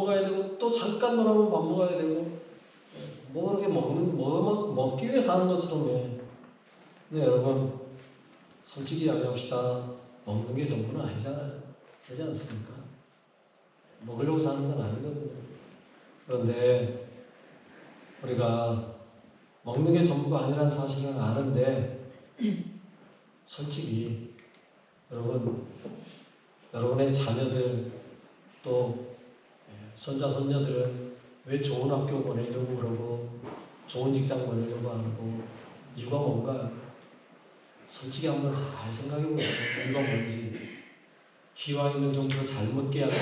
먹어야 되고 또 잠깐 놀아보면 밥 먹어야 되고 뭐 그렇게 먹기 위해 사는 것처럼 해. 근데 여러분 솔직히 이야기합시다. 먹는 게 전부는 아니잖아요. 그렇지 않습니까? 먹으려고 사는 건 아니거든요. 그런데 우리가 먹는 게 전부가 아니라는 사실은 아는데 솔직히 여러분의 자녀들 또 손자 손녀들은 왜 좋은 학교 보내려고 그러고 좋은 직장 보내려고 하고 이유가 뭔가요? 솔직히 한번 잘 생각해 보세요. 이유가 뭔지. 기왕이면 좀 더 잘 먹게 하려고,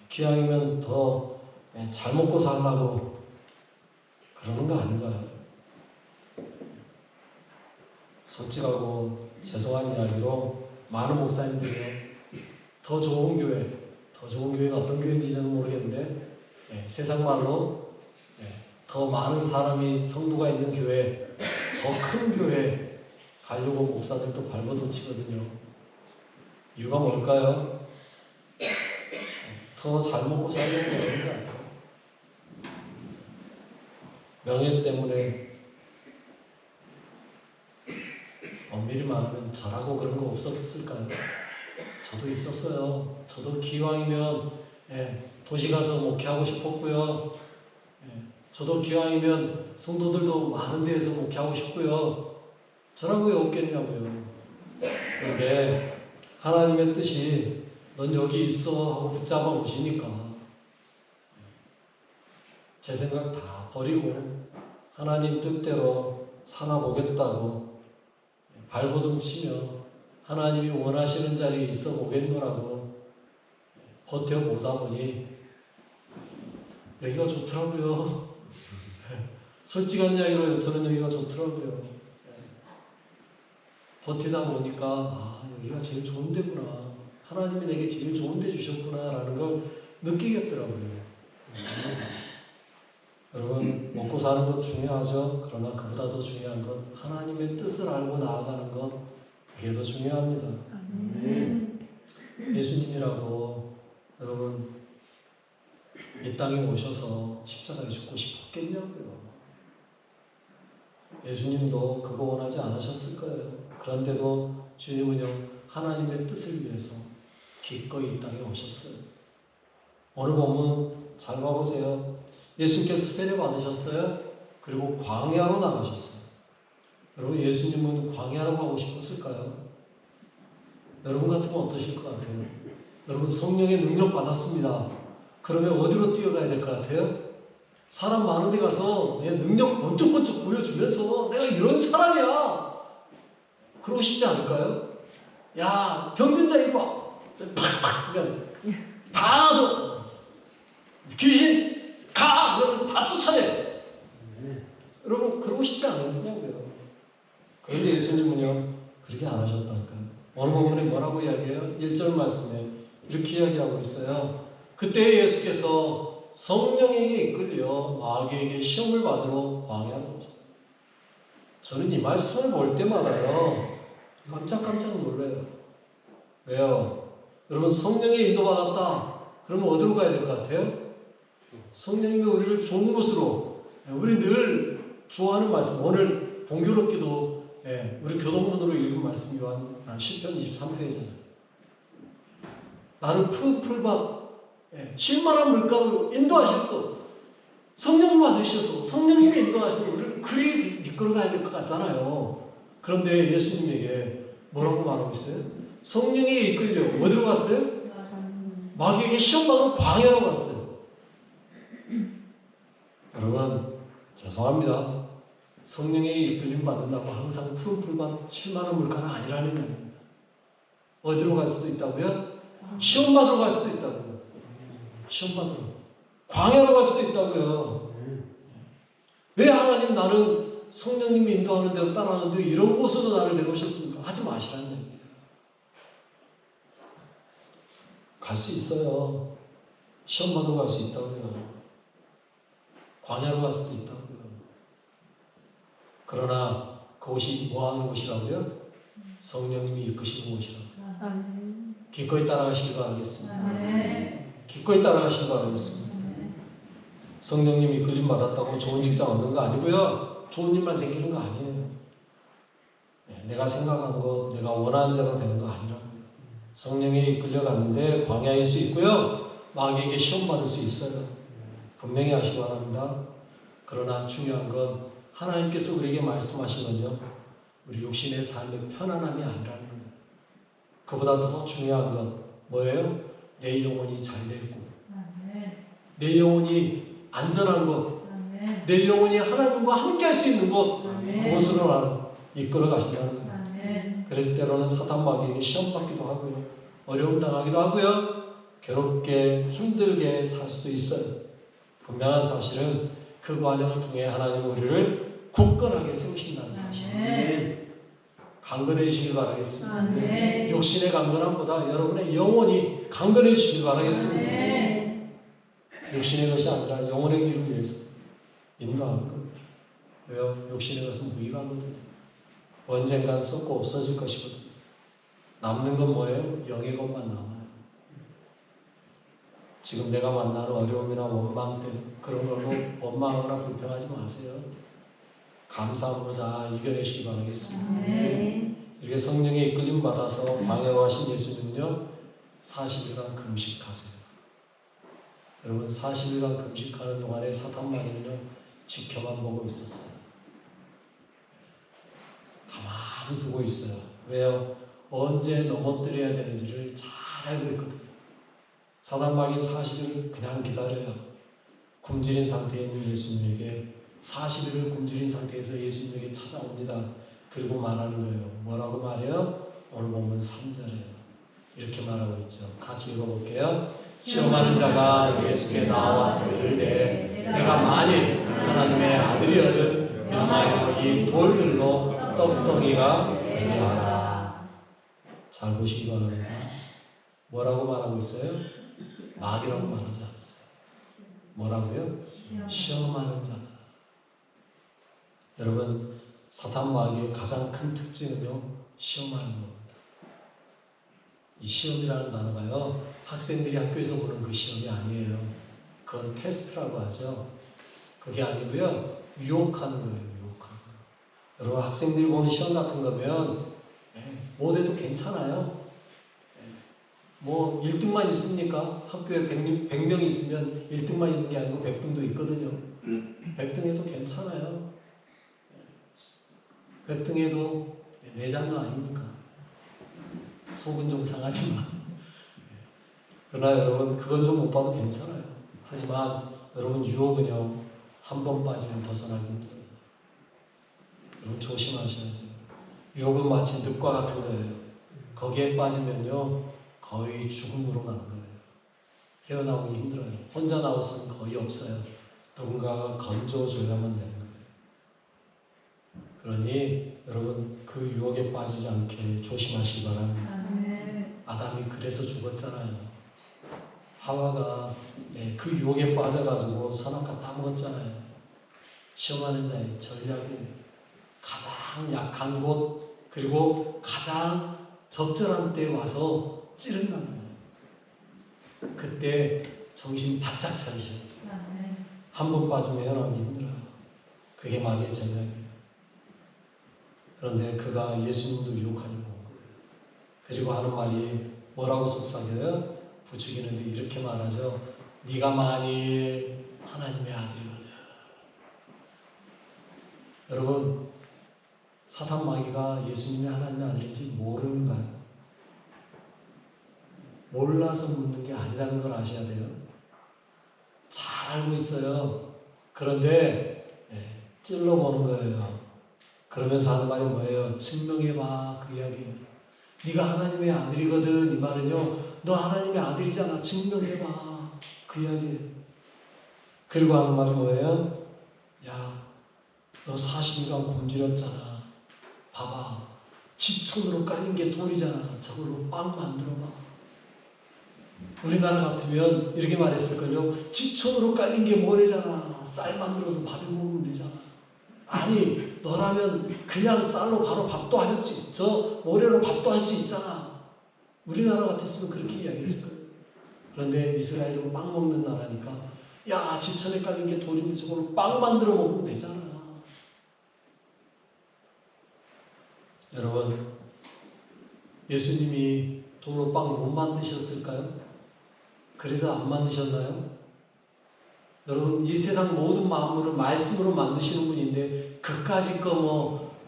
기왕이면 더 잘 먹고 살라고 그러는 거 아닌가요? 솔직하고 죄송한 이야기로 많은 목사님들이요, 더 좋은 교회가 어떤 교회인지 저는 모르겠는데 세상 말로 더 많은 사람이 성도가 있는 교회, 더 큰 교회 가려고 목사들도 발버둥치거든요. 이유가 뭘까요? 더 잘 먹고 살려고 그러는 것 같아요. 명예 때문에. 엄밀히 말하면 저라고 그런 거 없었을까요? 저도 있었어요. 저도 기왕이면 도시 가서 목회하고 싶었고요. 저도 기왕이면 성도들도 많은 데에서 목회하고 싶고요. 저라고 왜 없겠냐고요. 그런데 하나님의 뜻이 넌 여기 있어 하고 붙잡아 오시니까 제 생각 다 버리고 하나님 뜻대로 살아보겠다고 발버둥 치며 하나님이 원하시는 자리에 있어 보겠노라고 버텨보다 보니 여기가 좋더라고요. 솔직한 이야기로 저는 여기가 좋더라고요. 버티다 보니까 여기가 제일 좋은 데구나. 하나님이 내게 제일 좋은 데 주셨구나 라는 걸 느끼겠더라고요. 여러분, 먹고 사는 것 중요하죠. 그러나 그보다 더 중요한 건 하나님의 뜻을 알고 나아가는 것, 그게 더 중요합니다. 예수님이라고 여러분 이 땅에 오셔서 십자가에 죽고 싶었겠냐고요. 예수님도 그거 원하지 않으셨을 거예요. 그런데도 주님은요, 하나님의 뜻을 위해서 기꺼이 이 땅에 오셨어요. 오늘 보면 잘 봐보세요. 예수님께서 세례 받으셨어요. 그리고 광야로 나가셨어요. 여러분, 예수님은 광야로 가고 싶었을까요? 여러분 같으면 어떠실 것 같아요? 여러분, 성령의 능력 받았습니다. 그러면 어디로 뛰어가야 될 것 같아요? 사람 많은 데 가서 내 능력 번쩍번쩍 보여주면서 내가 이런 사람이야, 그러고 싶지 않을까요? 야, 병든 자 이리 와, 팍팍 그냥 다 나서 귀신 가! 그러면 다 쫓아내. 여러분, 그러고 싶지 않느냐고요. 그런데 예수님은요, 그렇게 안 하셨다니까요. 오늘 본문에 뭐라고 이야기해요? 1절 말씀에 이렇게 이야기하고 있어요. 그때 예수께서 성령에게 이끌려 마귀에게 시험을 받으러 광야로 가셨어요. 저는 이 말씀을 볼 때마다요, 깜짝깜짝 놀라요. 왜요? 여러분, 성령에 인도받았다. 그러면 어디로 가야 될 것 같아요? 성령님이 우리를 좋은 곳으로, 우리 늘 좋아하는 말씀, 오늘 공교롭게도 우리 교동문으로 읽은 말씀이 요한 시편 23편이잖아요. 나는 푸른 풀밭, 쉴만한 물가로 인도하실 것, 성령님 받으셔서 성령님이 인도하시면 우리를 그리 이끌어 가야 될 것 같잖아요. 그런데 예수님에게 뭐라고 말하고 있어요? 성령에 이끌려 어디로 갔어요? 마귀에게 시험받으러 광야로 갔어요. 여러분, 죄송합니다. 성령에 이끌림 받는다고 항상 푸른 풀밭 쉴만한 물가는 아니라는 얘기입니다. 어디로 갈 수도 있다고요? 시험 받으러 갈 수도 있다고요. 시험 받으러, 광야로 갈 수도 있다고요. 왜 하나님 나는 성령님이 인도하는 대로 따라하는데 이런 곳으로 나를 데려오셨습니까? 하지 마시라는 얘기예요. 갈 수 있어요. 시험 받으러 갈 수 있다고요. 광야로 갈 수도 있다고요. 그러나 그곳이 뭐하는 곳이라고요? 성령님이 이끄시는 곳이라고요. 기꺼이 따라가시기 바라겠습니다. 기꺼이 따라가시기 바라겠습니다. 성령님 이끌림 받았다고 좋은 직장 얻는 거 아니고요. 좋은 일만 생기는 거 아니에요. 내가 생각한 것, 내가 원하는 대로 되는 거 아니라고요. 성령에 이끌려 갔는데 광야일 수 있고요. 마귀에게 시험 받을 수 있어요. 분명히 하시기 바랍니다. 그러나 중요한 건 하나님께서 우리에게 말씀하신 건요. 우리 육신의 삶의 편안함이 아니라는 거예요. 그보다 더 중요한 건 뭐예요? 내 영혼이 잘될 곳. 내 영혼이 안전한 곳. 내 영혼이 하나님과 함께 할 수 있는 곳. 그곳으로 이끌어 가신다는 거예요. 그래서 때로는 사탄 마귀에게 시험 받기도 하고요. 어려움 당하기도 하고요. 괴롭게 힘들게 살 수도 있어요. 분명한 사실은 그 과정을 통해 하나님은 우리를 굳건하게 세우신다는 사실. 강건해지시길 바라겠습니다. 육신의 강건함보다 여러분의 영혼이 강건해지시길 바라겠습니다. 육신의 것이 아니라 영혼의 길을 위해서 인도하는 거예요. 왜요? 육신의 것은 무익하거든요. 언젠간 썩고 없어질 것이거든요. 남는 건 뭐예요? 영의 것만 남아요. 지금 내가 만나는 어려움이나 원망 때문에 그런 걸로 원망하거나 불평하지 마세요. 감사함으로 잘 이겨내시기 바라겠습니다. 이렇게 성령에 이끌림 받아서 광야로 하신 예수님은요 40일간 금식하세요. 여러분 40일간 금식하는 동안에 사탄 마귀는요 지켜만 보고 있었어요. 가만히 두고 있어요. 왜요? 언제 넘어뜨려야 되는지를 잘 알고 있거든요. 사단 마귀는 40일을 그냥 기다려요. 굶주린 상태에 있는 예수님에게 40일을 굶주린 상태에서 예수님에게 찾아옵니다. 그리고 말하는 거예요. 뭐라고 말해요? 오늘 본문 3절에요. 이렇게 말하고 있죠. 같이 읽어볼게요. 시험하는 자가 예수께 나와서 이르되 내가 만일 하나님의 아들이거든 명하여 이 돌들로 떡덩이가 되게 하라. 잘 보시기 바랍니다. 뭐라고 말하고 있어요? 마귀라고 말하지 않았어요. 뭐라고요? 시험하는 자다. 여러분 사탄 마귀의 가장 큰 특징은요 시험하는 겁니다. 이 시험이라는 단어가요 학생들이 학교에서 보는 그 시험이 아니에요. 그건 테스트라고 하죠. 그게 아니고요 유혹하는 거예요. 유혹하는 거예요. 여러분 학생들이 보는 시험 같은 거면 못 해도 괜찮아요. 뭐 1등만 있습니까? 학교에 100명이 있으면 1등만 있는 게 아니고 100등도 있거든요. 100등에도 괜찮아요. 100등에도 내장도 아닙니까? 속은 좀 상하지만 그러나 여러분 그건 좀 못 봐도 괜찮아요. 하지만 여러분 유혹은요 한 번 빠지면 벗어나기 힘들어요. 여러분 조심하셔야 돼요. 유혹은 마치 늪과 같은 거예요. 거기에 빠지면요 거의 죽음으로 가는 거예요. 헤어나오기 힘들어요. 혼자 나올 수는 거의 없어요. 누군가가 건져줘야만 되는 거예요. 그러니 여러분 그 유혹에 빠지지 않게 조심하시기 바랍니다. 아담이 그래서 죽었잖아요. 하와가 그 유혹에 빠져가지고 선악과 따먹었잖아요. 시험하는 자의 전략이 가장 약한 곳 그리고 가장 적절한 때에 와서 찌른다는 거예요. 그때 정신 바짝 차리셔야 돼요. 한 번 빠지면 헤어나기 힘들어요. 그게 마귀의 전략이에요. 그런데 그가 예수님도 유혹하려고 온 거예요. 그리고 하는 말이 뭐라고 속삭여요? 부추기는데 이렇게 말하죠. 네가 만일 하나님의 아들이거든. 여러분 사탄 마귀가 예수님이 하나님의 아들인지 모르는가요? 몰라서 묻는 게 아니라는 걸 아셔야 돼요. 잘 알고 있어요. 그런데 찔러보는 거예요. 그러면서 하는 말이 뭐예요? 증명해봐 그 이야기예요. 네가 하나님의 아들이거든 이 말은요 너 하나님의 아들이잖아 증명해봐 그 이야기예요. 그리고 하는 말이 뭐예요? 야 너 40일간 굶주렸잖아. 봐봐 지천으로 깔린 게 돌이잖아. 저걸로 빵 만들어봐. 우리나라 같으면 이렇게 말했을걸요. 지천으로 깔린 게 모래잖아. 쌀 만들어서 밥에 먹으면 되잖아. 아니 너라면 그냥 쌀로 바로 밥도 할 수 있어. 모래로 밥도 할 수 있잖아. 우리나라 같았으면 그렇게 이야기했을 거예요. 그런데 이스라엘은 빵 먹는 나라니까 야, 지천에 깔린 게 돌인데 저걸로 빵 만들어 먹으면 되잖아. 여러분, 예수님이 돌로 빵 못 만드셨을까요? 그래서 안 만드셨나요? 여러분, 이 세상 모든 만물을 말씀으로 만드시는 분인데 그까짓 거 뭐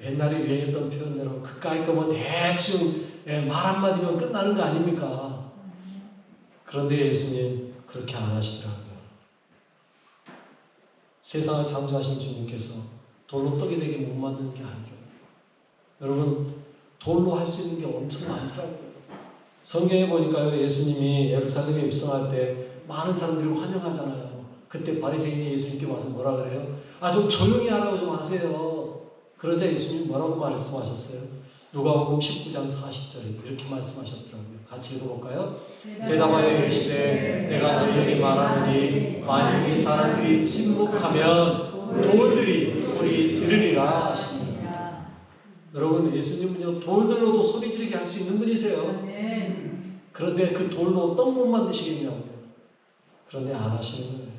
옛날에 유행했던 표현대로 그까짓 거 뭐 대충 말 한마디면 끝나는 거 아닙니까? 그런데 예수님 그렇게 안 하시더라고요. 세상을 창조하신 주님께서 돌로 떡이 되게 못 만드는 게 아니라 여러분, 돌로 할 수 있는 게 엄청 많더라고요. 성경에 보니까요, 예수님이 예루살렘에 입성할 때 많은 사람들이 환영하잖아요. 그때 바리새인이 예수님께 와서 뭐라 그래요? 아, 좀 조용히 하라고 좀 하세요. 그러자 예수님이 뭐라고 말씀하셨어요? 누가복음 19장 40절에 이렇게 말씀하셨더라고요. 같이 읽어볼까요? 대답하여 이르시되 내가 너희에게 말하노니 만일 이 사람들이 침묵하면 돌들이 소리 지르리라 하시니라. 여러분, 예수님은요 돌들로도 소리 지르게 할 수 있는 분이세요. 그런데 그 돌로 떡 못 만드시겠냐고요. 그런데 안 하시는 거예요.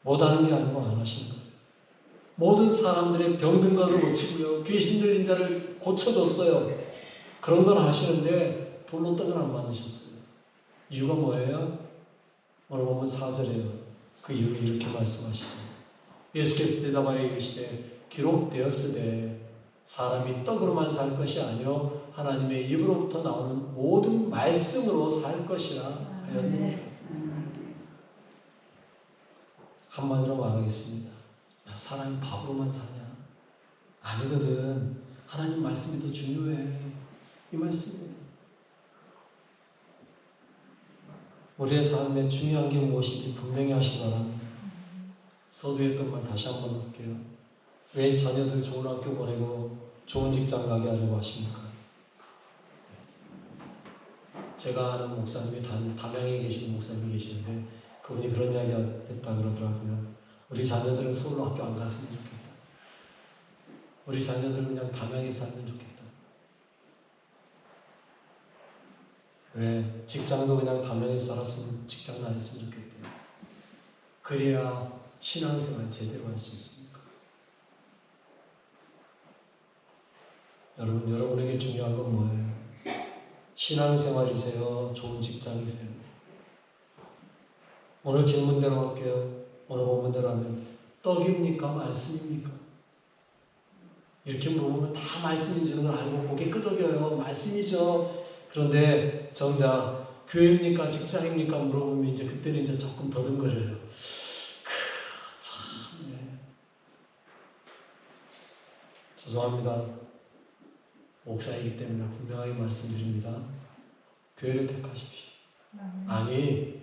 못하는 게 아니고 안 하시는 거예요. 모든 사람들의 병든 것을 고치고요, 귀신 들린 자를 고쳐줬어요. 그런 건 하시는데 돌로 떡을 안 만드셨어요. 이유가 뭐예요? 오늘 보면 4절에요. 그 이유를 이렇게 말씀하시죠. 예수께서 대답하여 이르시되 기록되었으되 사람이 떡으로만 살 것이 아니요 하나님의 입으로부터 나오는 모든 말씀으로 살 것이라 하였느니라. 한마디로 말하겠습니다. 야, 사람이 밥으로만 사냐? 아니거든. 하나님 말씀이 더 중요해. 이 말씀이에요. 우리의 삶에 중요한 게 무엇인지 분명히 하시기 바랍니다. 서두했던 말 다시 한번 할게요. 왜 자녀들 좋은 학교 보내고 좋은 직장 가게 하려고 하십니까? 제가 아는 목사님이 담양에 계신 목사님이 계시는데 그분이 그런 이야기 했다 그러더라고요. 우리 자녀들은 서울로 학교 안 갔으면 좋겠다. 우리 자녀들은 그냥 담양에 살면 좋겠다. 왜? 직장도 그냥 담양에 살았으면 직장 다녔으면 좋겠대요. 그래야 신앙생활 제대로 할 수 있습니다. 여러분, 여러분에게 중요한 건 뭐예요? 신앙생활이세요? 좋은 직장이세요? 오늘 질문대로 할게요. 오늘 본문대로 하면 떡입니까? 말씀입니까? 이렇게 물어보면 다 말씀인 줄은 알고 고개 끄덕여요. 말씀이죠. 그런데 정작 교회입니까? 직장입니까? 물어보면 이제 그때는 이제 조금 더듬거려요. 참, 네. 죄송합니다. 목사이기 때문에 분명하게 말씀드립니다. 교회를 택하십시오. 아니,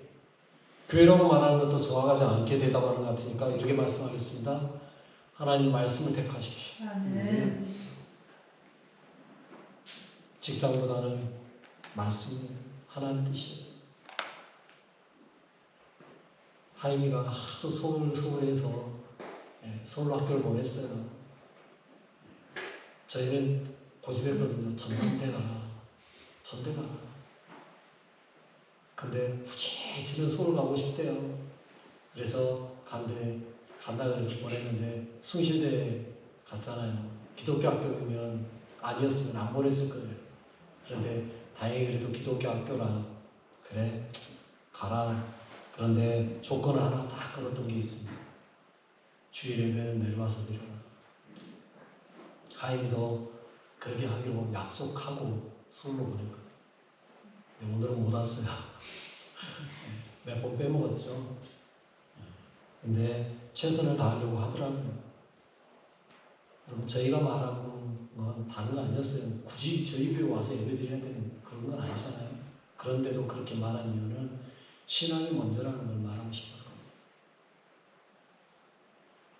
교회라고 말하는 것도 정확하지 않게 대답하는 것 같으니까 이렇게 말씀하겠습니다. 하나님 말씀을 택하십시오. 직장보다는 말씀이 하나님 뜻이에요. 하임이가 하도 서울에서 서울 학교를 보냈어요. 저희는 고집했거든요. 전남대 가라. 전대 가라. 근데 굳이 지는 서울 가고 싶대요. 그래서 간다 그래서 보냈는데 숭실대에 갔잖아요. 기독교 학교면 아니었으면 안 보냈을 거예요. 그런데 다행히 그래도 기독교 학교라 그래 가라. 그런데 조건을 하나 딱 걸었던 게 있습니다. 주일 예배는 내려와서 드려라. 하임이도 그렇게 하기로 약속하고 서울로 보냈거든요. 근데 오늘은 못 왔어요. 몇 번 빼먹었죠. 근데 최선을 다하려고 하더라고요. 여러분, 저희가 말하는 건 다른 거 아니었어요. 굳이 저희 교회 와서 예배드려야 되는 그런 건 아니잖아요. 그런데도 그렇게 말한 이유는 신앙이 먼저라는 걸 말하고 싶었거든요.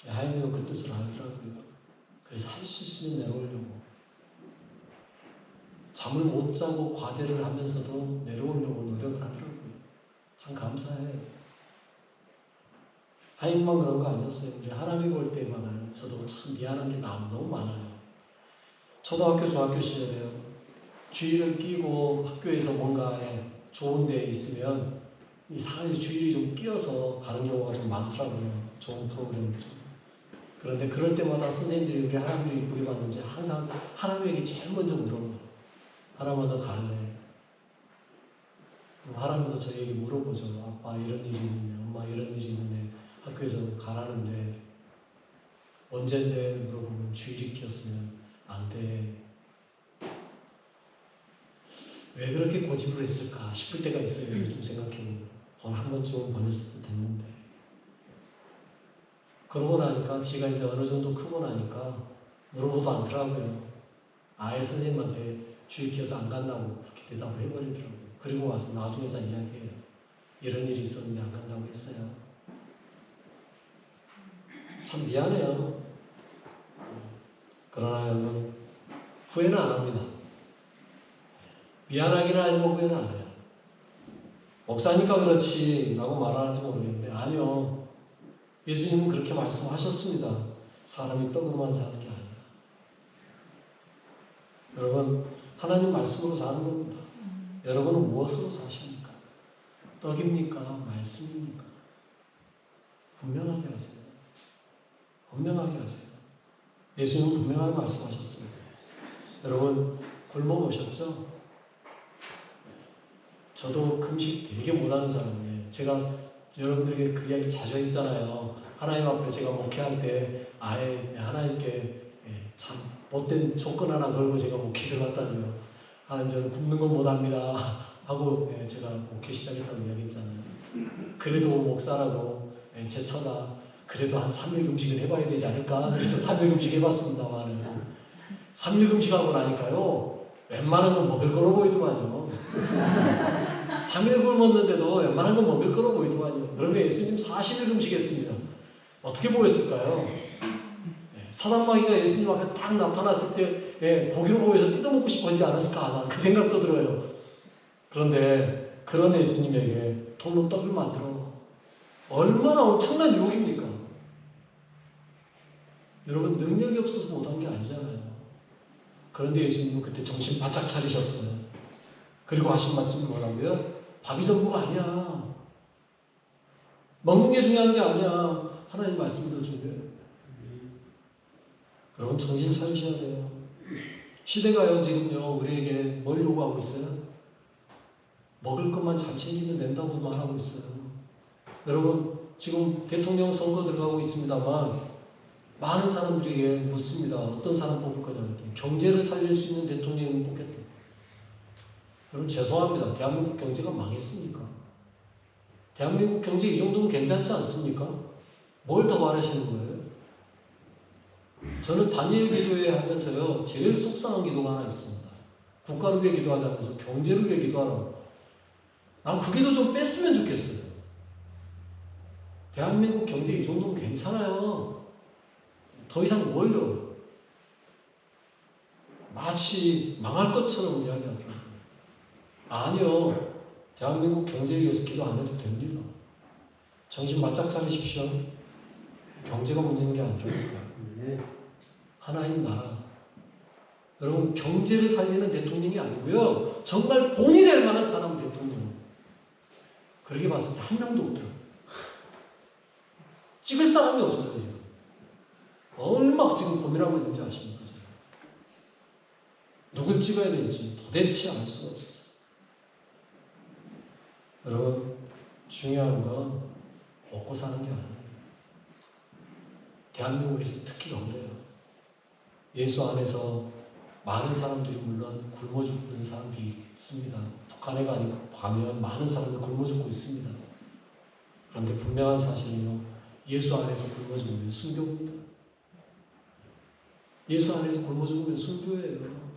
하임이도 그 뜻을 알더라고요. 그래서 할 수 있으면 내려오려고. 잠을 못 자고 과제를 하면서도 내려오려고 노력을 하더라고요. 참 감사해요. 하임만 그런 거 아니었어요. 우리 하나님 볼 때만 저도 참 미안한 게 너무 많아요. 초등학교, 중학교 시절에요. 주일을 끼고 학교에서 뭔가 좋은 데에 있으면 이 사회 주일이 좀 끼어서 가는 경우가 좀 많더라고요. 좋은 프로그램들이. 그런데 그럴 때마다 선생님들이 우리 하나님을 이쁘게 봤는지 항상 하나님에게 제일 먼저 물어봐요. 하나님아 너 갈래? 하나님도 저에게 물어보죠. 아빠 이런 일이 있는데, 엄마 이런 일이 있는데 학교에서 가라는데 언젠데 물어보면 주일이 끼었으면 안 돼. 왜 그렇게 고집을 했을까 싶을 때가 있어요. 요즘 생각해보면. 오늘 한 번쯤 보냈을 때 됐는데. 그러고 나니까 지가 이제 어느 정도 크고 나니까 물어보도 않더라고요. 아예 선생님한테 주일 끼어서 안 간다고 그렇게 대답을 해버리더라고요. 그리고 와서 나중에서 이야기해요. 이런 일이 있었는데 안 간다고 했어요. 참 미안해요. 그러나 여러분 후회는 안 합니다. 미안하기는 하지만 후회는 안 해요. 목사니까 그렇지 라고 말하는지 모르겠는데 아니요. 예수님은 그렇게 말씀하셨습니다. 사람이 떡으로만 사는 게 아니야. 여러분 하나님 말씀으로 사는 겁니다. 여러분은 무엇으로 사십니까? 떡입니까? 말씀입니까? 분명하게 하세요. 분명하게 하세요. 예수님은 분명하게 말씀하셨습니다. 여러분 굶어보셨죠? 저도 금식 되게 못하는 사람이에요. 제가 여러분들에게 그 이야기 자주 했잖아요. 하나님 앞에 제가 목회할 때 아예 하나님께 참 못된 조건 하나 걸고 제가 목회 들어갔다고요. 하나님 저는 굶는 건 못합니다 하고 제가 목회 시작했다고 이야기했잖아요. 그래도 목사라고 제처가 그래도 한 3일 금식은 해봐야 되지 않을까? 그래서 3일 금식 해봤습니다만 3일 금식하고 나니까요 웬만한 건 먹을 거로 보이더만요. 3일 굶었는데도 웬만한 건 먹을 거로 보이더만요. 그러면 예수님 40일 금식했습니다. 어떻게 보였을까요? 사단마귀가 예수님 앞에 딱 나타났을 때 고기로 보여서 뜯어먹고 싶어지지 않았을까? 난 그 생각도 들어요. 그런데 그런 예수님에게 돌로 떡을 만들어 얼마나 엄청난 유혹입니까? 여러분 능력이 없어서 못한 게 아니잖아요. 그런데 예수님은 그때 정신 바짝 차리셨어요. 그리고 하신 말씀이 뭐라고요? 밥이 전부가 아니야. 먹는 게 중요한 게 아니야. 하나님 말씀이 더 중요해요. 여러분 정신 차리셔야 돼요. 시대가요 지금요 우리에게 뭘 요구하고 있어요? 먹을 것만 잘 챙기면 된다고 말하고 있어요. 여러분 지금 대통령 선거 들어가고 있습니다만 많은 사람들에게 묻습니다. 어떤 사람 뽑을 거냐 이렇게. 경제를 살릴 수 있는 대통령을 뽑겠다. 여러분 죄송합니다. 대한민국 경제가 망했습니까? 대한민국 경제 이 정도면 괜찮지 않습니까? 뭘 더 바라시는 거예요? 저는 단일 기도회 하면서요 제일 속상한 기도가 하나 있습니다. 국가를 위해 기도하자면서 경제를 위해 기도하라고. 난 그 기도 좀 뺐으면 좋겠어요. 대한민국 경제 이 정도면 괜찮아요. 더 이상 뭘요? 마치 망할 것처럼 이야기하더라고요. 아니요. 대한민국 경제에 위해서 기도 안 해도 됩니다. 정신 바짝 차리십시오. 경제가 문제인 게 아니라니까요. 하나님 나라. 여러분 경제를 살리는 대통령이 아니고요. 정말 본이 될 만한 사람 대통령. 그렇게 봤을 때 한 명도 없더라고요. 찍을 사람이 없어요. 지금. 얼마나 지금 고민하고 있는지 아십니까? 제가. 누굴 찍어야 될지 도대체 알 수가 없어요. 여러분 중요한 건 먹고 사는 게 아니에요. 대한민국에서 특히 그래요. 예수 안에서 많은 사람들이 물론 굶어 죽는 사람들이 있습니다. 북한에 가면 많은 사람들이 굶어 죽고 있습니다. 그런데 분명한 사실은요. 예수 안에서 굶어 죽으면 순교입니다. 예수 안에서 굶어 죽으면 순교예요.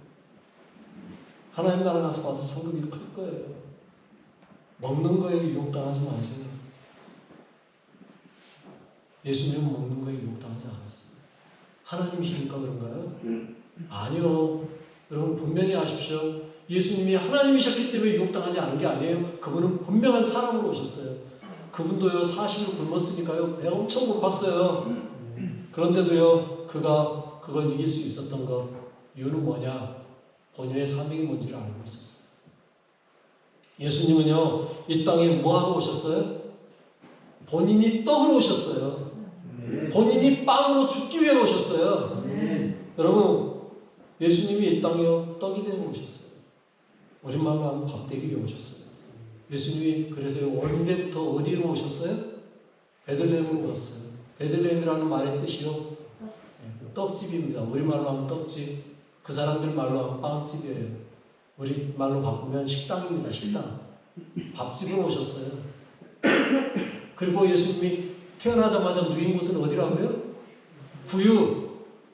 하나님 나라 가서 받은 상급이 클 거예요. 먹는 거에 유혹당하지 마세요. 예수님은 먹는 거에 유혹당하지 않았어요. 하나님이시니까 그런가요? 아니요. 여러분 분명히 아십시오. 예수님이 하나님이셨기 때문에 유혹당하지 않은 게 아니에요. 그분은 분명한 사람으로 오셨어요. 그분도요 40일 굶었으니까요 배가 엄청 고팠어요. 그런데도요 그가 그걸 이길 수 있었던 것 이유는 뭐냐? 본인의 사명이 뭔지를 알고 있었어요. 예수님은요, 이 땅에 뭐 하고 오셨어요? 본인이 떡으로 오셨어요. 본인이 빵으로 죽기 위해 오셨어요. 여러분, 예수님이 이 땅에 떡이 되어 오셨어요. 우리 말로 하면 밥 되기 위해 오셨어요. 예수님이 그래서 원대부터 어디로 오셨어요? 베들레헴으로 왔어요. 베들레헴이라는 말의 뜻이요, 떡집입니다. 우리 말로 하면 떡집, 그 사람들 말로 하면 빵집이에요. 우리 말로 바꾸면 식당입니다. 식당. 밥집으로 오셨어요. 그리고 예수님이 태어나자마자 누인 곳은 어디라고요? 구유.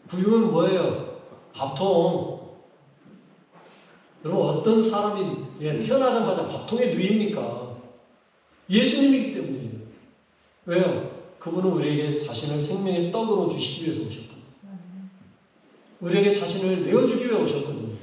구유는 뭐예요? 밥통. 여러분, 어떤 사람이 태어나자마자 밥통에 누입니까? 예수님이기 때문이에요. 왜요? 그분은 우리에게 자신을 생명의 떡으로 주시기 위해서 오셨거든요. 우리에게 자신을 내어주기 위해 오셨거든요.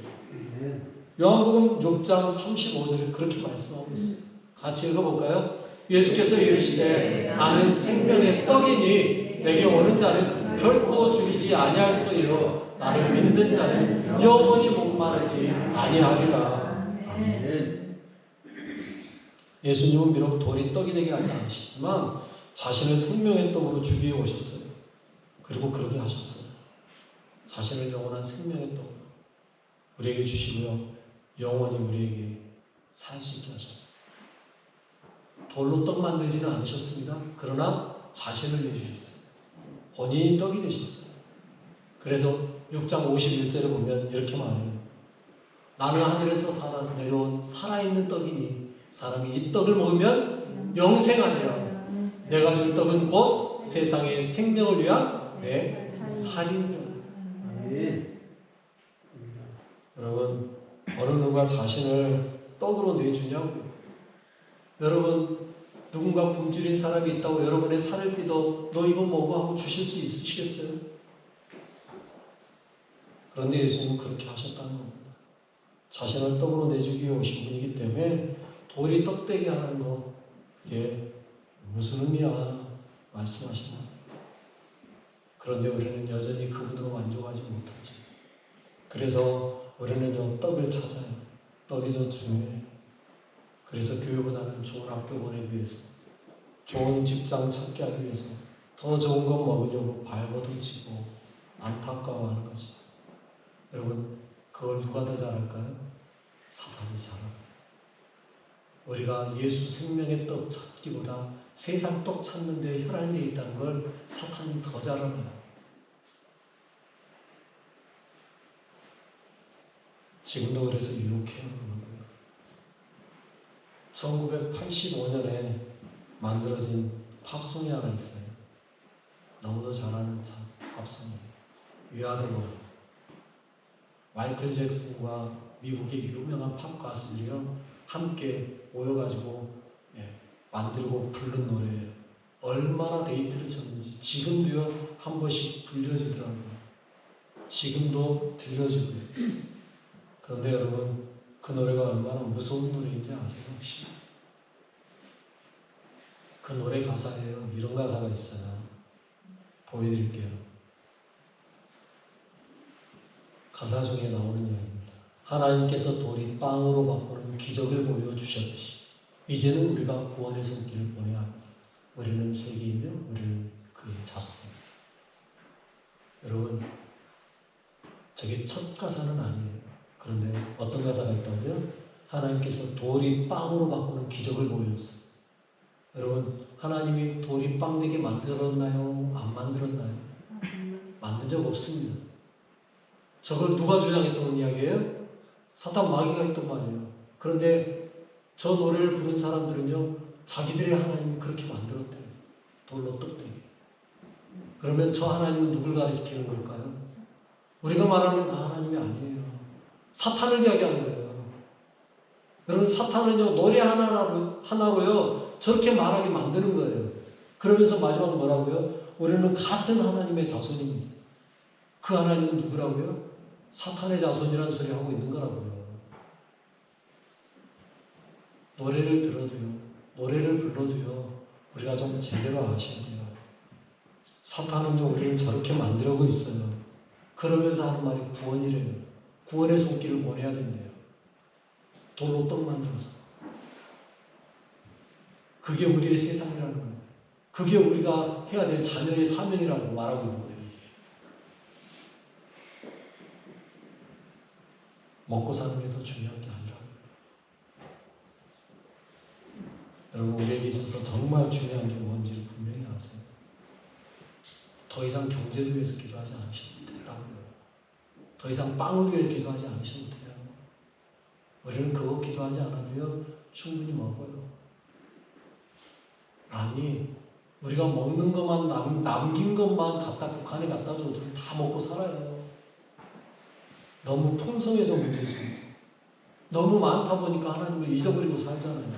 요한복음 6장 35절에 그렇게 말씀하고 있어요. 같이 읽어볼까요? 예수께서 이르시되 나는 생명의 떡이니 내게 오는 자는 결코 줄이지 아니할 터이요 나를 믿는 자는 영원히 목마르지 아니하리라. 아멘. 예수님은 비록 돌이 떡이 되게 하지 않으셨지만 자신을 생명의 떡으로 주기 위해 오셨어요. 그리고 그렇게 하셨어요. 자신을 영원한 생명의 떡으로 우리에게 주시고요, 영원히 우리에게 살 수 있게 하셨어요. 돌로 떡 만들지는 않으셨습니다. 그러나 자신을 내주셨어요. 본인이 떡이 되셨어요. 그래서 6장 51절에 보면 이렇게 말해요. 나는 하늘에서 내려온 살아있는 떡이니 사람이 이 떡을 먹으면 영생하리라. 내가 줄 떡은 곧 세상의 생명을 위한 내 살이니라. 여러분, 어느 누가 자신을 떡으로 내주냐고요. 여러분, 누군가 굶주린 사람이 있다고 여러분의 살을 뜯어 너 이거 먹어 하고 주실 수 있으시겠어요? 그런데 예수님은 그렇게 하셨다는 겁니다. 자신을 떡으로 내주기 위해 오신 분이기 때문에 돌이 떡되게 하는 것, 그게 무슨 의미야 말씀하시나. 그런데 우리는 여전히 그분으로 만족하지 못하죠. 그래서 우리는 떡을 찾아요. 떡이 더 중요해요. 그래서 교회보다는 좋은 학교 보내기 위해서, 좋은 직장 찾게 하기 위해서 더 좋은 것 먹으려고 발버둥치고 안타까워하는 거죠. 여러분, 그걸 누가 더 잘할까요? 사탄이 잘합니다. 우리가 예수 생명의 떡 찾기보다 세상 떡 찾는 데 혈안이 돼 있다는 걸 사탄이 더 잘 알아요. 지금도 그래서 유혹해요. 1985년에 만들어진 팝송이 하나 있어요. 너무도 잘하는 팝송이에요. 위아더월. 마이클 잭슨과 미국의 유명한 팝 가수들이요 함께 모여가지고 만들고 부른 노래예요. 얼마나 데이트를 쳤는지 지금도요 한 번씩 불려지더라고요. 지금도 들려주고요. 그런데 여러분, 그 노래가 얼마나 무서운 노래인지 아세요 혹시? 그 노래 가사에요, 이런 가사가 있어요. 보여드릴게요. 가사 중에 나오는 이야기입니다. 하나님께서 돌이 빵으로 바꾸는 기적을 보여주셨듯이 이제는 우리가 구원의 손길을 보내야 합니다. 우리는 세계이며 우리는 그의 자손입니다. 여러분, 저게 첫 가사는 아니에요. 그런데 어떤 가사가 있다고요? 하나님께서 돌이 빵으로 바꾸는 기적을 보여줬어요. 여러분, 하나님이 돌이 빵 되게 만들었나요? 안 만들었나요? 만든 적 없습니다. 저걸 누가 주장했던 이야기예요? 사탄 마귀가 했던 말이에요. 그런데 저 노래를 부른 사람들은요, 자기들의 하나님이 그렇게 만들었대요. 돌로 떡되게. 그러면 저 하나님은 누굴 가리키는 걸까요? 우리가 말하는 그 하나님이 아니에요. 사탄을 이야기하는 거예요. 여러분, 사탄은요, 노래 하나로요, 저렇게 말하게 만드는 거예요. 그러면서 마지막 뭐라고요? 우리는 같은 하나님의 자손입니다. 그 하나님은 누구라고요? 사탄의 자손이라는 소리 하고 있는 거라고요. 노래를 들어도요, 노래를 불러도요, 우리가 좀 제대로 아셔야 돼요. 사탄은요, 우리를 저렇게 만들고 있어요. 그러면서 하는 말이 구원이래요. 구원의 손길을 보내야 된대요. 돌로 떡 만들어서. 그게 우리의 세상이라는 거예요. 그게 우리가 해야 될 자녀의 사명이라고 말하고 있는 거예요. 이게. 먹고 사는 게 더 중요한 게 아니라고요. 여러분, 우리에게 있어서 정말 중요한 게 뭔지를 분명히 아세요. 더 이상 경제를 위해서 기도하지 않으셔도 되라고요. 더 이상 빵을 위해 기도하지 않으셔도 돼요. 우리는 그거 기도하지 않아도요, 충분히 먹어요. 아니, 우리가 먹는 것만 남긴 것만 갖다 북한에 갖다 줘도 다 먹고 살아요. 너무 풍성해서 문제지. 너무 많다 보니까 하나님을 잊어버리고 살잖아요.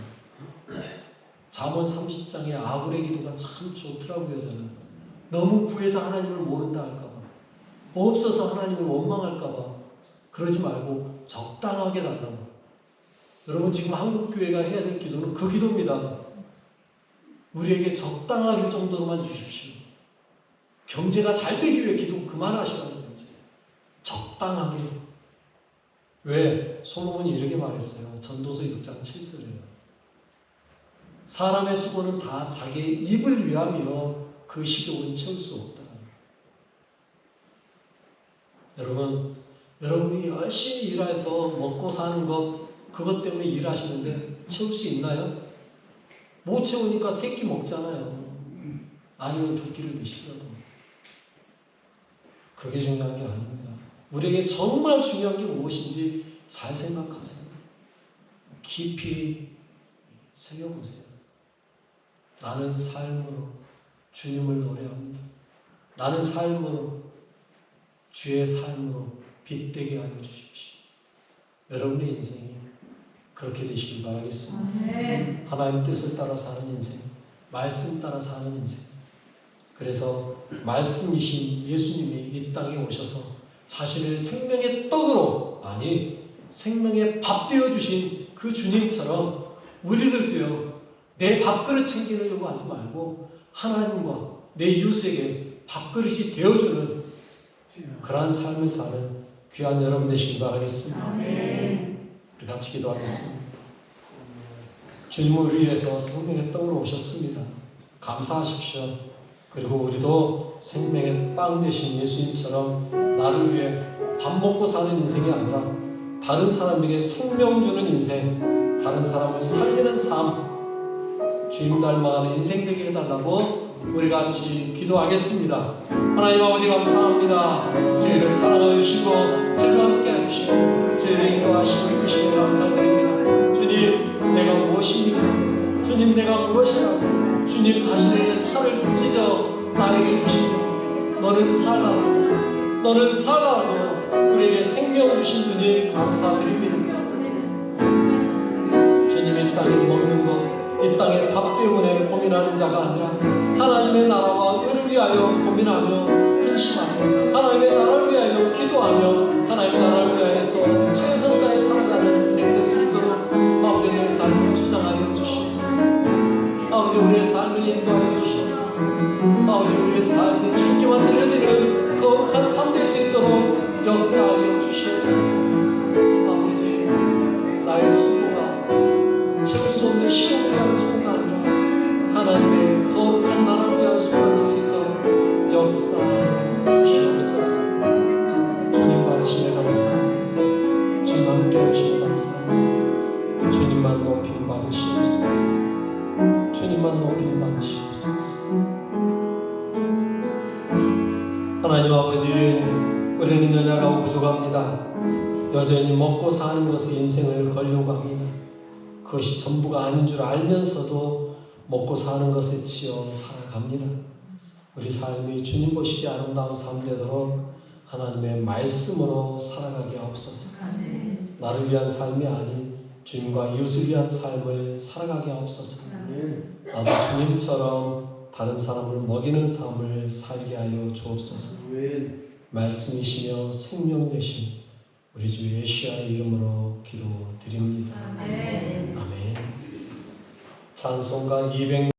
잠언 30장의 아굴의 기도가 참 좋더라고요. 저는 너무 구해서 하나님을 모른다 할까봐, 없어서 하나님을 원망할까봐 그러지 말고 적당하게 달라고. 여러분, 지금 한국교회가 해야 될 기도는 그 기도입니다. 우리에게 적당하길 정도로만 주십시오. 경제가 잘 되기 위해 기도 그만하시라는 거지. 적당하게. 왜? 솔로몬이 이렇게 말했어요. 전도서 6장 7절에요. 사람의 수고는 다 자기의 입을 위하며 그 식욕은 채울 수 없다. 여러분, 여러분이 열심히 일해서 먹고 사는 것, 그것 때문에 일하시는데 채울 수 있나요? 못 채우니까 새끼 먹잖아요. 아니면 두 끼를 드시더라도. 그게 중요한 게 아닙니다. 우리에게 정말 중요한 게 무엇인지 잘 생각하세요. 깊이 새겨보세요. 나는 삶으로 주님을 노래합니다. 나는 삶으로 주의 삶으로 빛되게 하여 주십시오. 여러분의 인생이 그렇게 되시길 바라겠습니다. 하나님 뜻을 따라 사는 인생, 말씀 따라 사는 인생. 그래서 말씀이신 예수님이 이 땅에 오셔서 자신을 생명의 떡으로, 아니 생명의 밥 되어주신 그 주님처럼 우리들도요, 내 밥그릇 챙기려고 하지 말고 하나님과 내 이웃에게 밥그릇이 되어주는 그러한 삶을 사는 귀한 여러분 되시길 바라겠습니다. 우리 같이 기도하겠습니다. 주님은 우리 위해서 생명의 떡으로 오셨습니다. 감사하십시오. 그리고 우리도 생명의 빵 되신 예수님처럼 나를 위해 밥 먹고 사는 인생이 아니라 다른 사람에게 생명 주는 인생, 다른 사람을 살리는 삶, 주님 닮아가는 인생 되게 해달라고 우리 같이 기도하겠습니다. 하나님 아버지 감사합니다. 저희를 사랑하여 주시고 저희와 함께 해주시고 저희를 인도하시고 이끄시며 감사드립니다. 주님, 내가 무엇입니까? 주님, 내가 무엇이라고? 주님 자신의 살을 찢어 나에게 주시고 너는 살아라, 너는 살아라고 우리에게 생명 주신 주님 감사드립니다. 주님, 이 땅에 먹는 것, 이 땅의 밥 때문에 고민하는 자가 아니라 하나님의 나라와 의를 위하여 고민하며 근심하며 하나님의 나라를 위하여 기도하며 하나님의 나라를 위하여서 최선을 다해 살아가는 인생 될 수 있도록 아버지 내 삶을 주장하여 주시옵소서. 아버지 우리의 삶을 인도하여 주시옵소서. 아버지 우리의 삶이 주님께 만들어지는 거룩한 삶 될 수 있도록 역사하여 주시옵소서. 아버지, 나의 수고가 채울 수 없는 시간을 위한 수고가 아니라 하나님의 거룩한 나라를 위한 수고가 될 수 있도록 역사하여 주시옵소서. 주님 받으시며 감사합니다. 주님 함께 해주시며 감사합니다. 주님만 높임 받으시옵소서. 주님만 높임 받으시옵소서. 하나님 아버지, 우리는 연약하고 부족합니다. 여전히 먹고 사는 것에 인생을 걸려고 합니다. 그것이 전부가 아닌 줄 알면서도 먹고 사는 것에 치여 살아갑니다. 우리 삶이 주님 보시기에 아름다운 삶 되도록 하나님의 말씀으로 살아가게 하옵소서. 나를 위한 삶이 아닌 주님과 이웃을 위한 삶을 살아가게 하옵소서. 나도 주님처럼 다른 사람을 먹이는 삶을 살게 하여 주옵소서. 말씀이시며 생명 되신 우리 주 예수의 이름으로 기도드립니다. 아멘. 찬송가 200